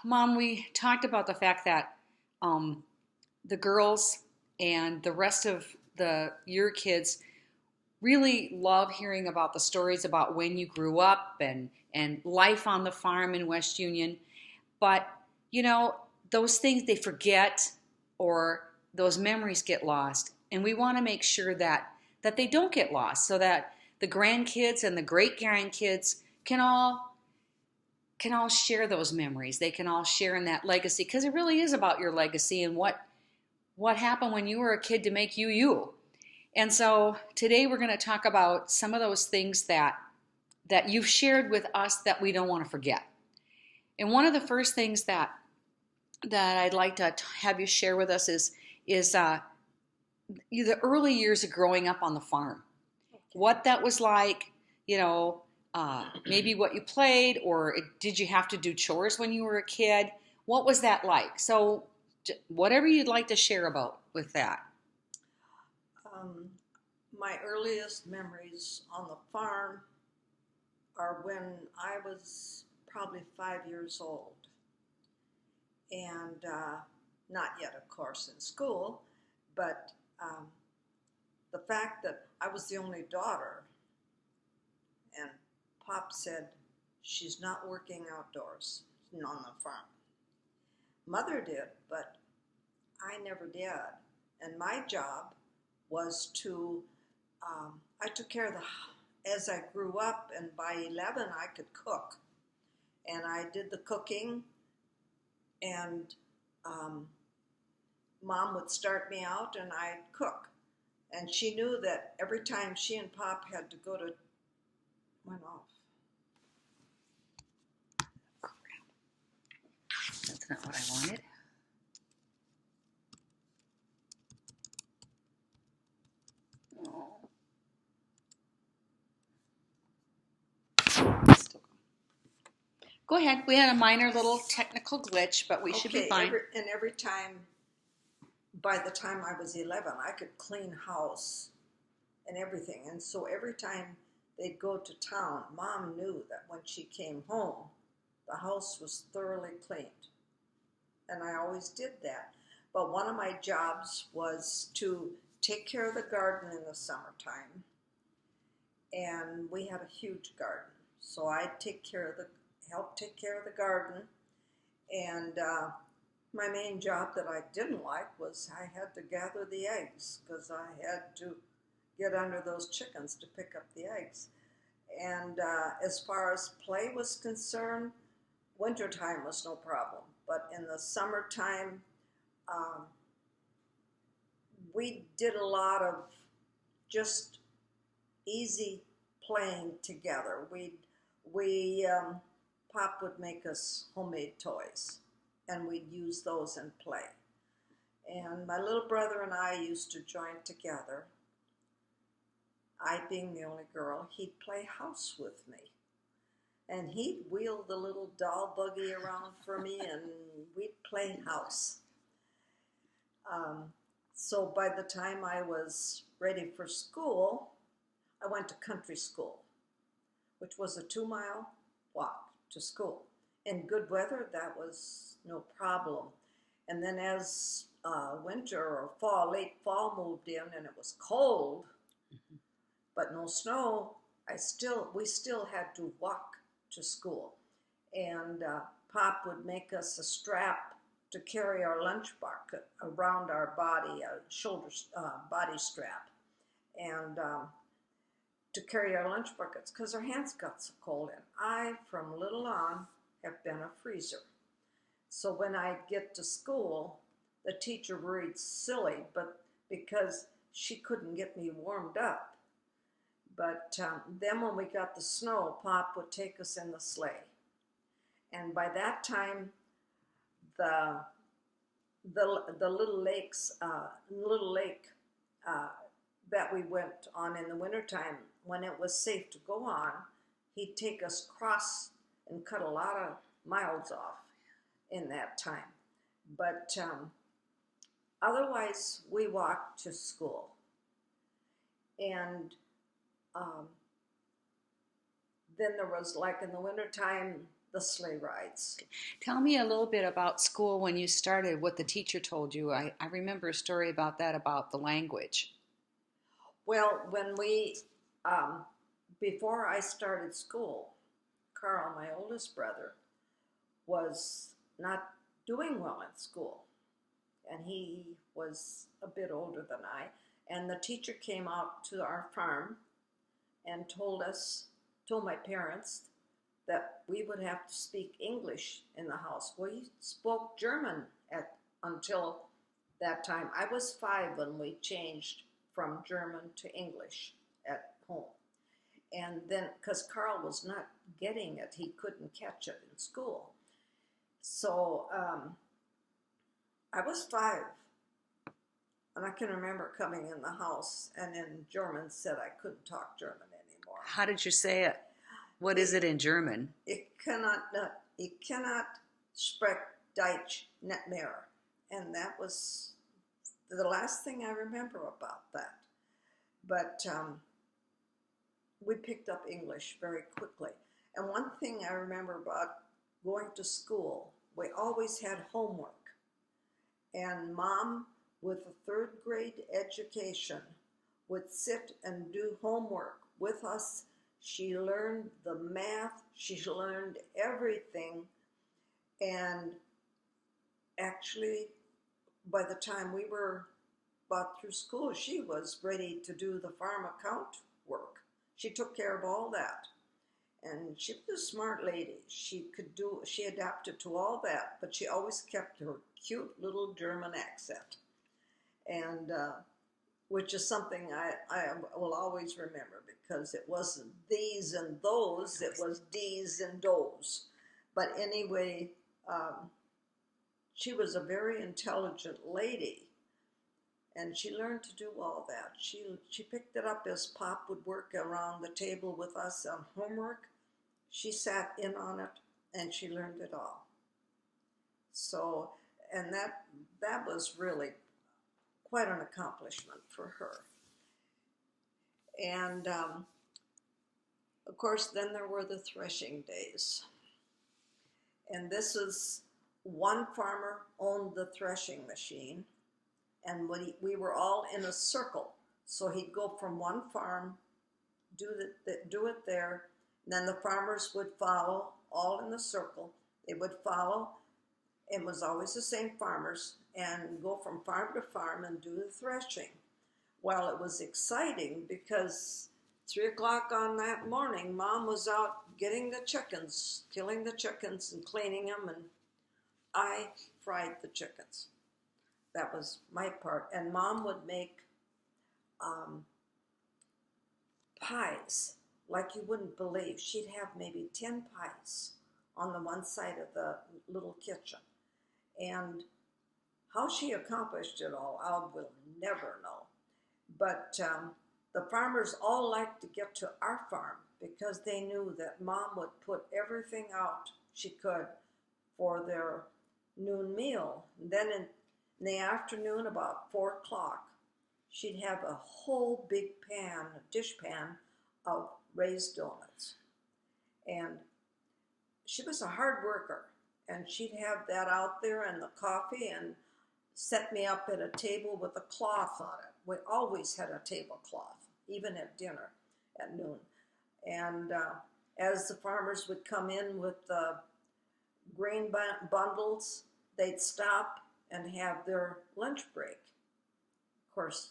Mom, we talked about the fact that um, the girls and the rest of your kids really love hearing about the stories about when you grew up and life on the farm in West Union. But you know, those things they forget or those memories get lost, and we want to make sure that they don't get lost, so that the grandkids and the great grandkids can all share those memories. They can all share in that legacy because it really is about your legacy and what happened when you were a kid to make you you. And so today we're going to talk about some of those things that you've shared with us that we don't want to forget. And one of the first things that I'd like to have you share with us is the early years of growing up on the farm. What that was like, maybe what you played, or did you have to do chores when you were a kid? What was that like? So, whatever you'd like to share about with that. Um, my earliest memories on the farm are when I was probably 5 years old, and not yet, of course, in school, but the fact that I was the only daughter, and Pop said, she's not working outdoors on the farm. Mother did, but I never did. And my job was I took care of as I grew up, and by 11 I could cook. And I did the cooking, and Mom would start me out and I'd cook. And she knew that every time she and Pop had to go to, went off. That's not what I wanted. Oh. Go ahead. We had a minor little technical glitch, but we should be fine. Every time, by the time I was 11, I could clean house and everything. And so every time they'd go to town, Mom knew that when she came home, the house was thoroughly cleaned. And I always did that. But one of my jobs was to take care of the garden in the summertime. And we had a huge garden. So I'd help take care of the garden. And my main job that I didn't like was I had to gather the eggs, because I had to get under those chickens to pick up the eggs. And as far as play was concerned, wintertime was no problem. But in the summertime, we did a lot of just easy playing together. Pop would make us homemade toys, and we'd use those in play. And my little brother and I used to join together. I, being the only girl, he'd play house with me. And he'd wheel the little doll buggy around for me, and we'd play house. So by the time I was ready for school, I went to country school, which was a 2-mile walk to school. In good weather, that was no problem. And then as winter or fall, late fall moved in and it was cold, but no snow, we still had to walk to school. And Pop would make us a strap to carry our lunch bucket around our body, a body strap, and to carry our lunch buckets, because our hands got so cold. And I, from little on, have been a freezer. So when I'd get to school, the teacher worried silly, but because she couldn't get me warmed up. But then when we got the snow, Pop would take us in the sleigh. And by that time, the little lake that we went on in the wintertime, when it was safe to go on, he'd take us across and cut a lot of miles off in that time. But otherwise, we walked to school. And then there was, like in the wintertime, the sleigh rides. Tell me a little bit about school when you started, what the teacher told you. I remember a story about that, about the language. Well, when um, before I started school, Carl, my oldest brother, was not doing well in school. And he was a bit older than I. And the teacher came out to our farm and told my parents that we would have to speak English in the house. We spoke German until that time. I was 5 when we changed from German to English at home. And then, because Carl was not getting it, he couldn't catch it in school. So I was 5, and I can remember coming in the house, and in German said I couldn't talk German anymore. How did you say it? What is it in German? Ich cannot spreche Deutsch nicht mehr. And that was the last thing I remember about that. But we picked up English very quickly. And one thing I remember about going to school, we always had homework. And Mom, with a 3rd grade education, would sit and do homework with us. She learned the math, she learned everything. And actually, by the time we were about through school, she was ready to do the farm account work. She took care of all that. And she was a smart lady. She adapted to all that, but she always kept her cute little German accent. And which is something I will always remember, because it wasn't these and those, it was dees and does. But anyway, she was a very intelligent lady, and she learned to do all that. She picked it up as Pop would work around the table with us on homework. She sat in on it, and she learned it all. So, and that was really quite an accomplishment for her. And of course, then there were the threshing days. And this is, one farmer owned the threshing machine, and we were all in a circle. So he'd go from one farm, do it there, and then the farmers would follow, all in the circle. They would follow. It was always the same farmers, and go from farm to farm and do the threshing. Well, it was exciting because 3 o'clock on that morning, Mom was out getting the chickens, killing the chickens and cleaning them, and I fried the chickens. That was my part. And Mom would make pies like you wouldn't believe. She'd have maybe 10 pies on the one side of the little kitchen. And how she accomplished it all, I will never know. But the farmers all liked to get to our farm because they knew that Mom would put everything out she could for their noon meal. And then in the afternoon, about 4 o'clock, she'd have a whole big pan, a dish pan of raised donuts. And she was a hard worker, and she'd have that out there and the coffee and set me up at a table with a cloth on it. We always had a tablecloth, even at dinner at noon. And as the farmers would come in with the grain bundles, they'd stop and have their lunch break. Of course,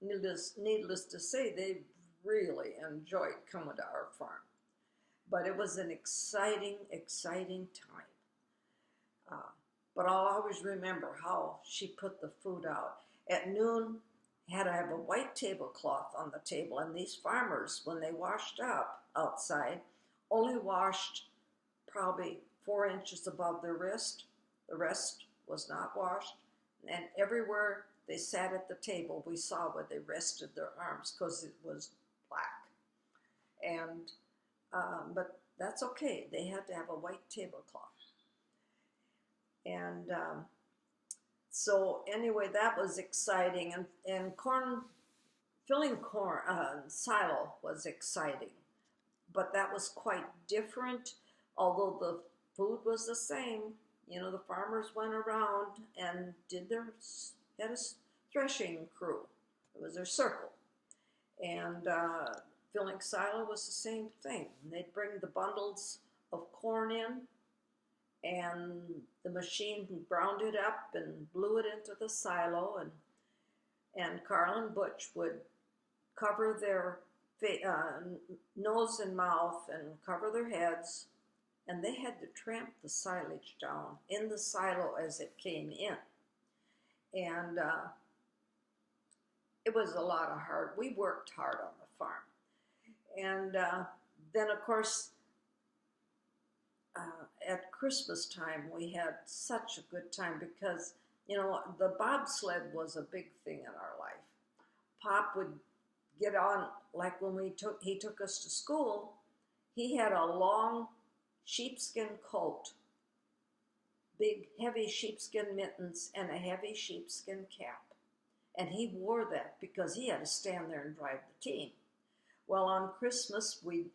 needless to say, they really enjoyed coming to our farm. But it was an exciting, exciting time. But I'll always remember how she put the food out. At noon, had to have a white tablecloth on the table, and these farmers, when they washed up outside, only washed probably 4 inches above their wrist. The rest was not washed. And everywhere they sat at the table, we saw where they rested their arms because it was black. And but that's okay. They had to have a white tablecloth. And so anyway, that was exciting. And filling corn silo was exciting. But that was quite different although the food was the same. You know, the farmers went around and had a threshing crew. It was their circle. And filling silo was the same thing. They'd bring the bundles of corn in, and the machine ground it up and blew it into the silo, and Carl and Butch would cover their nose and mouth and cover their heads, and they had to tramp the silage down in the silo as it came in. And it was a lot of hard. We worked hard on the farm. And then, of course, at Christmas time, we had such a good time because, you know, the bobsled was a big thing in our life. Pop would get on, like when he took us to school, he had a long sheepskin coat, big heavy sheepskin mittens, and a heavy sheepskin cap. And he wore that because he had to stand there and drive the team. Well, on Christmas, we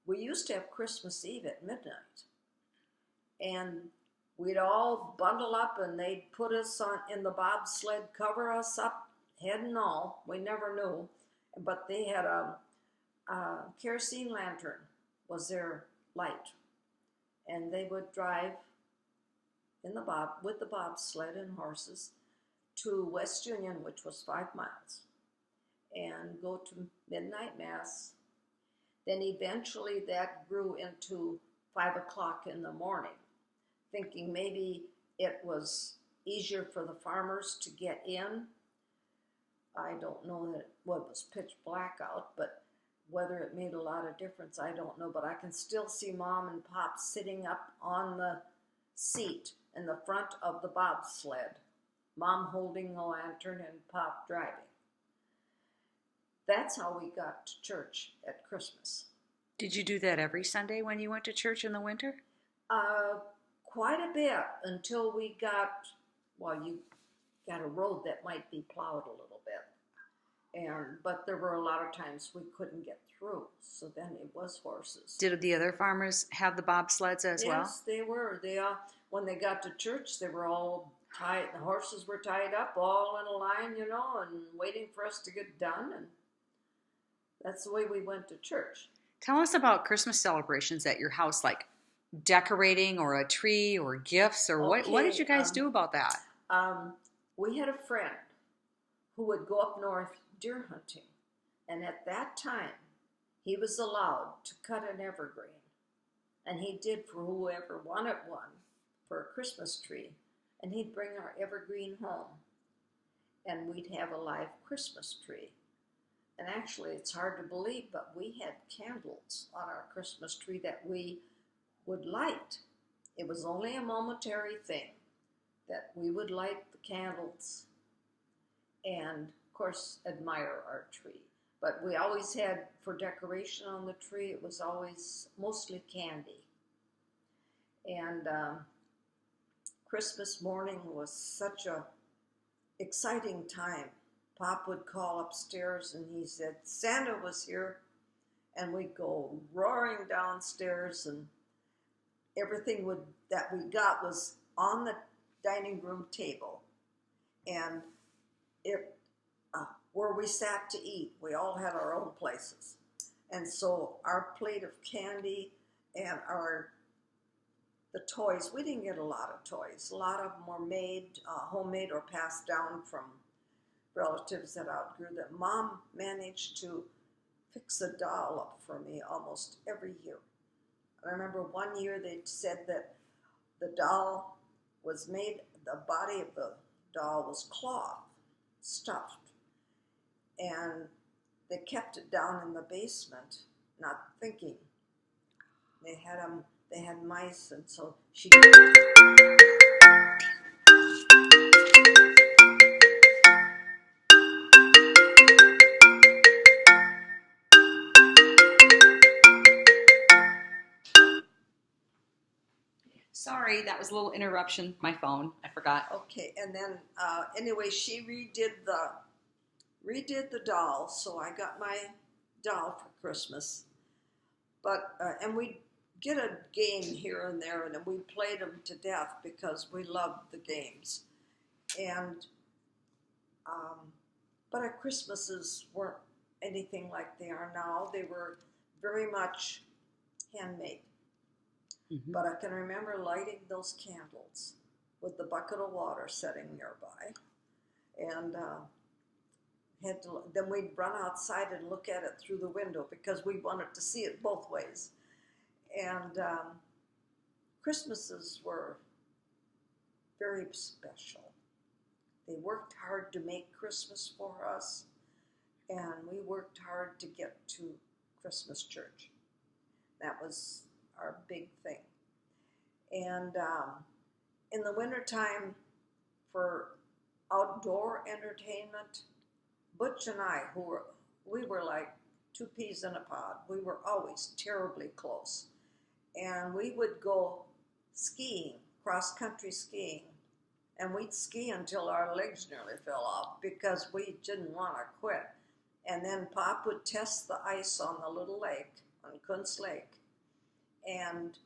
used to have Christmas Eve at midnight. And we'd all bundle up and they'd put us in the bobsled, cover us up, head and all. We never knew. But they had a kerosene lantern was their light. And they would drive with the bobsled and horses to West Union, which was 5 miles, and go to midnight mass. Then eventually that grew into 5 o'clock in the morning, thinking maybe it was easier for the farmers to get in. I don't know that it was pitch black out, but whether it made a lot of difference, I don't know. But I can still see Mom and Pop sitting up on the seat in the front of the bobsled, Mom holding the lantern and Pop driving. That's how we got to church at Christmas. Did you do that every Sunday when you went to church in the winter? Quite a bit until we you got a road that might be plowed a little bit. But there were a lot of times we couldn't get through, so then it was horses. Did the other farmers have the bobsleds as well? Yes, they were. When they got to church, they were all tied. The horses were tied up, all in a line, you know, and waiting for us to get done. And that's the way we went to church. Tell us about Christmas celebrations at your house, like decorating or a tree or gifts, or what did you guys do about that? We had a friend who would go up north deer hunting, and at that time he was allowed to cut an evergreen, and he did for whoever wanted one for a Christmas tree, and he'd bring our evergreen home, and we'd have a live Christmas tree. And actually, it's hard to believe, but we had candles on our Christmas tree that we would light. It was only a momentary thing that we would light the candles and, of course, admire our tree. But we always had, for decoration on the tree, it was always mostly candy. And Christmas morning was such a exciting time. Pop would call upstairs and he said, Santa was here. And we'd go roaring downstairs, and everything that we got was on the dining room table. And where we sat to eat, we all had our own places. And so our plate of candy and the toys, we didn't get a lot of toys. A lot of them were made, homemade, or passed down from relatives that outgrew them. Mom managed to fix a doll up for me almost every year. I remember one year they said that the doll was made, the body of the doll was cloth, stuffed. And they kept it down in the basement, not thinking. They had mice, and so she... Sorry, that was a little interruption. My phone, I forgot. Okay, and then anyway, she redid the doll, so I got my doll for Christmas. But and we get a game here and there, and we played them to death because we loved the games. And but our Christmases weren't anything like they are now. They were very much handmade. Mm-hmm. But I can remember lighting those candles with the bucket of water sitting nearby, and then we'd run outside and look at it through the window because we wanted to see it both ways. And Christmases were very special. They worked hard to make Christmas for us, and we worked hard to get to Christmas church. That was our big thing. And in the wintertime, for outdoor entertainment, Butch and I, we were like two peas in a pod. We were always terribly close. And we would go skiing, cross-country skiing, and we'd ski until our legs nearly fell off because we didn't want to quit. And then Pop would test the ice on the little lake, on Kuntz Lake. And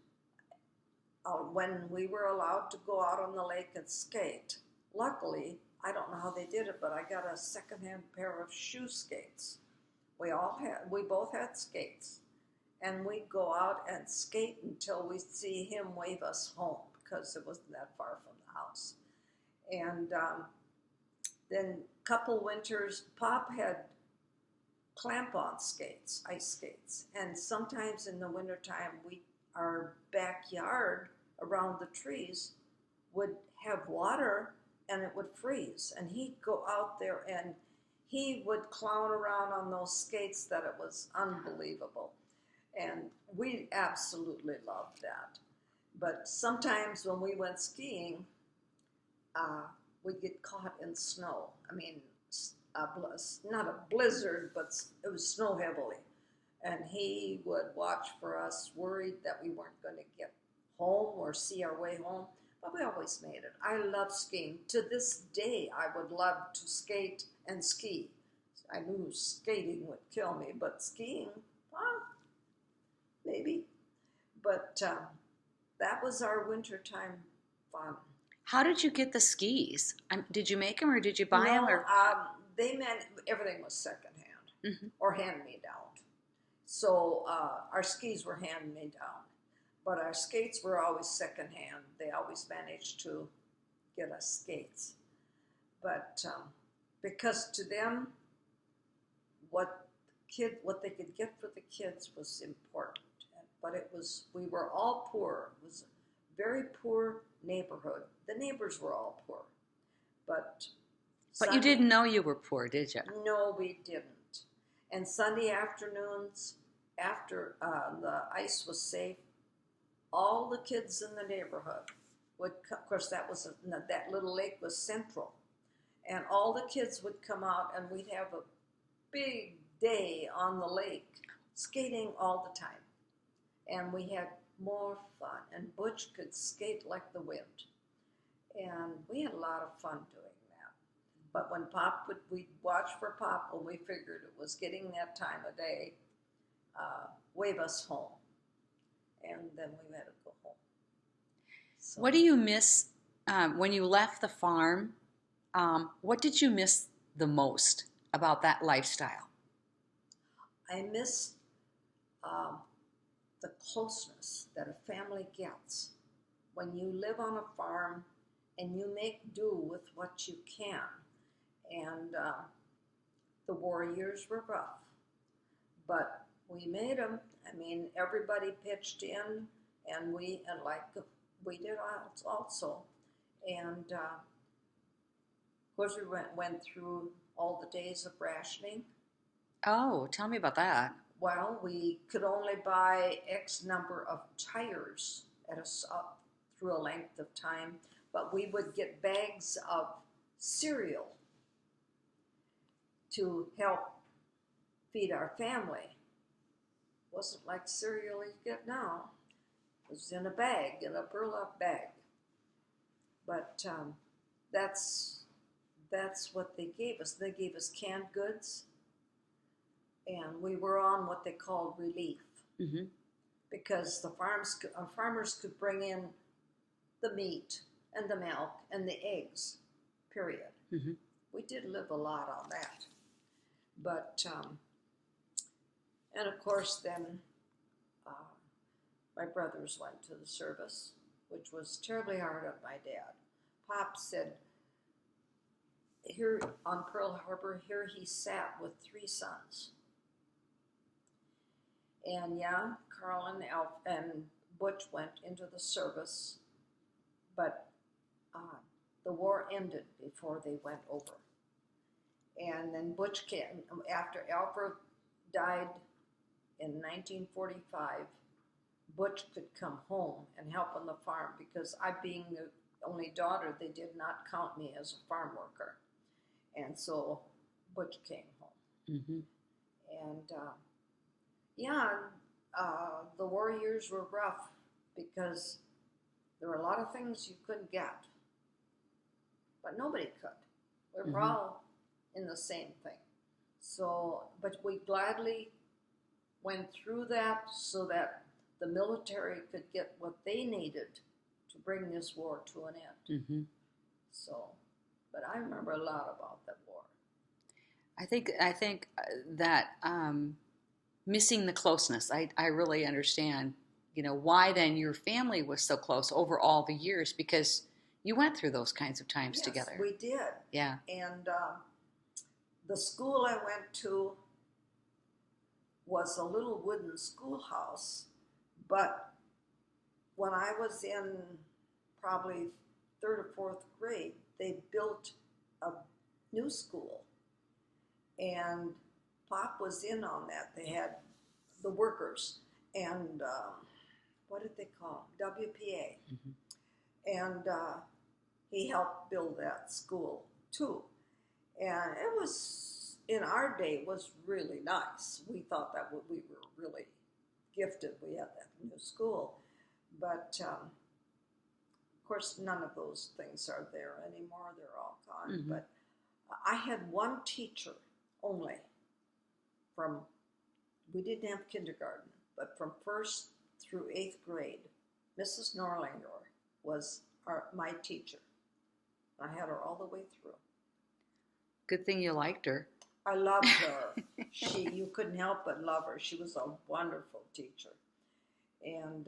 when we were allowed to go out on the lake and skate, luckily, I don't know how they did it, but I got a secondhand pair of shoe skates. We both had skates. And we'd go out and skate until we'd see him wave us home because it wasn't that far from the house. And then a couple winters, Pop had clamp-on skates, ice skates. And sometimes in the wintertime, our backyard around the trees would have water and it would freeze. And he'd go out there and he would clown around on those skates that it was unbelievable. And we absolutely loved that. But sometimes when we went skiing, we'd get caught in snow. I mean, not a blizzard, but it was snow heavily. And he would watch for us, worried that we weren't going to get home or see our way home. But we always made it. I love skiing. To this day, I would love to skate and ski. I knew skating would kill me, but skiing, maybe. But that was our wintertime fun. How did you get the skis? Did you make them or did you buy them? Or? They meant everything was secondhand or hand-me-down. So our skis were hand-me-down, but our skates were always secondhand. They always managed to get us skates. But because to them, what they could get for the kids was important. But we were all poor. It was a very poor neighborhood. The neighbors were all poor. But you didn't know you were poor, did you? No, we didn't. And Sunday afternoons, after the ice was safe, all the kids in the neighborhood would come. Of course, that little lake was central. And all the kids would come out and we'd have a big day on the lake, skating all the time. And we had more fun. And Butch could skate like the wind. And we had a lot of fun doing that. But when we'd watch for Pop when we figured it was getting that time of day, wave us home. And then we had to go home. So, what do you miss when you left the farm? What did you miss the most about that lifestyle? I miss the closeness that a family gets when you live on a farm and you make do with what you can. And the war years were rough, but we made them. I mean, everybody pitched in, and we did also. And of course, we went through all the days of rationing. Oh, tell me about that. Well, we could only buy X number of tires through a length of time, but we would get bags of cereal to help feed our family. It wasn't like cereal you get now. It was in a bag, in a burlap bag. But that's what they gave us. They gave us canned goods, and we were on what they called relief. Mm-hmm. because the farmers could bring in the meat and the milk and the eggs, period. Mm-hmm. We did live a lot on that. But, and of course, then uh, my brothers went to the service, which was terribly hard on my dad. Pop said, here on Pearl Harbor, here he sat with 3 sons. And yeah, Carl and Butch went into the service, but the war ended before they went over. And then Butch came, after Alfred died in 1945, Butch could come home and help on the farm because I, being the only daughter, they did not count me as a farm worker. And so Butch came home. Mm-hmm. And yeah, the war years were rough because there were a lot of things you couldn't get, but nobody could. We were all in the same thing. So, but we gladly went through that so that the military could get what they needed to bring this war to an end. Mm-hmm. So, but I remember a lot about that war. I think that missing the closeness, I really understand, why then your family was so close over all the years, because you went through those kinds of times together. Yes, we did. Yeah. And the school I went to was a little wooden schoolhouse, but when I was in probably 3rd or 4th grade, they built a new school, and Pop was in on that. They had the workers and what did they call them? WPA. Mm-hmm. And he helped build that school too. And it was, in our day, was really nice. We thought that we were really gifted. We had that new school. But of course, none of those things are there anymore. They're all gone. Mm-hmm. But I had one teacher only we didn't have kindergarten, but from 1st through 8th grade, Mrs. Norlinger was my teacher. I had her all the way through. Good thing you liked her. I loved her. You couldn't help but love her. She was a wonderful teacher. And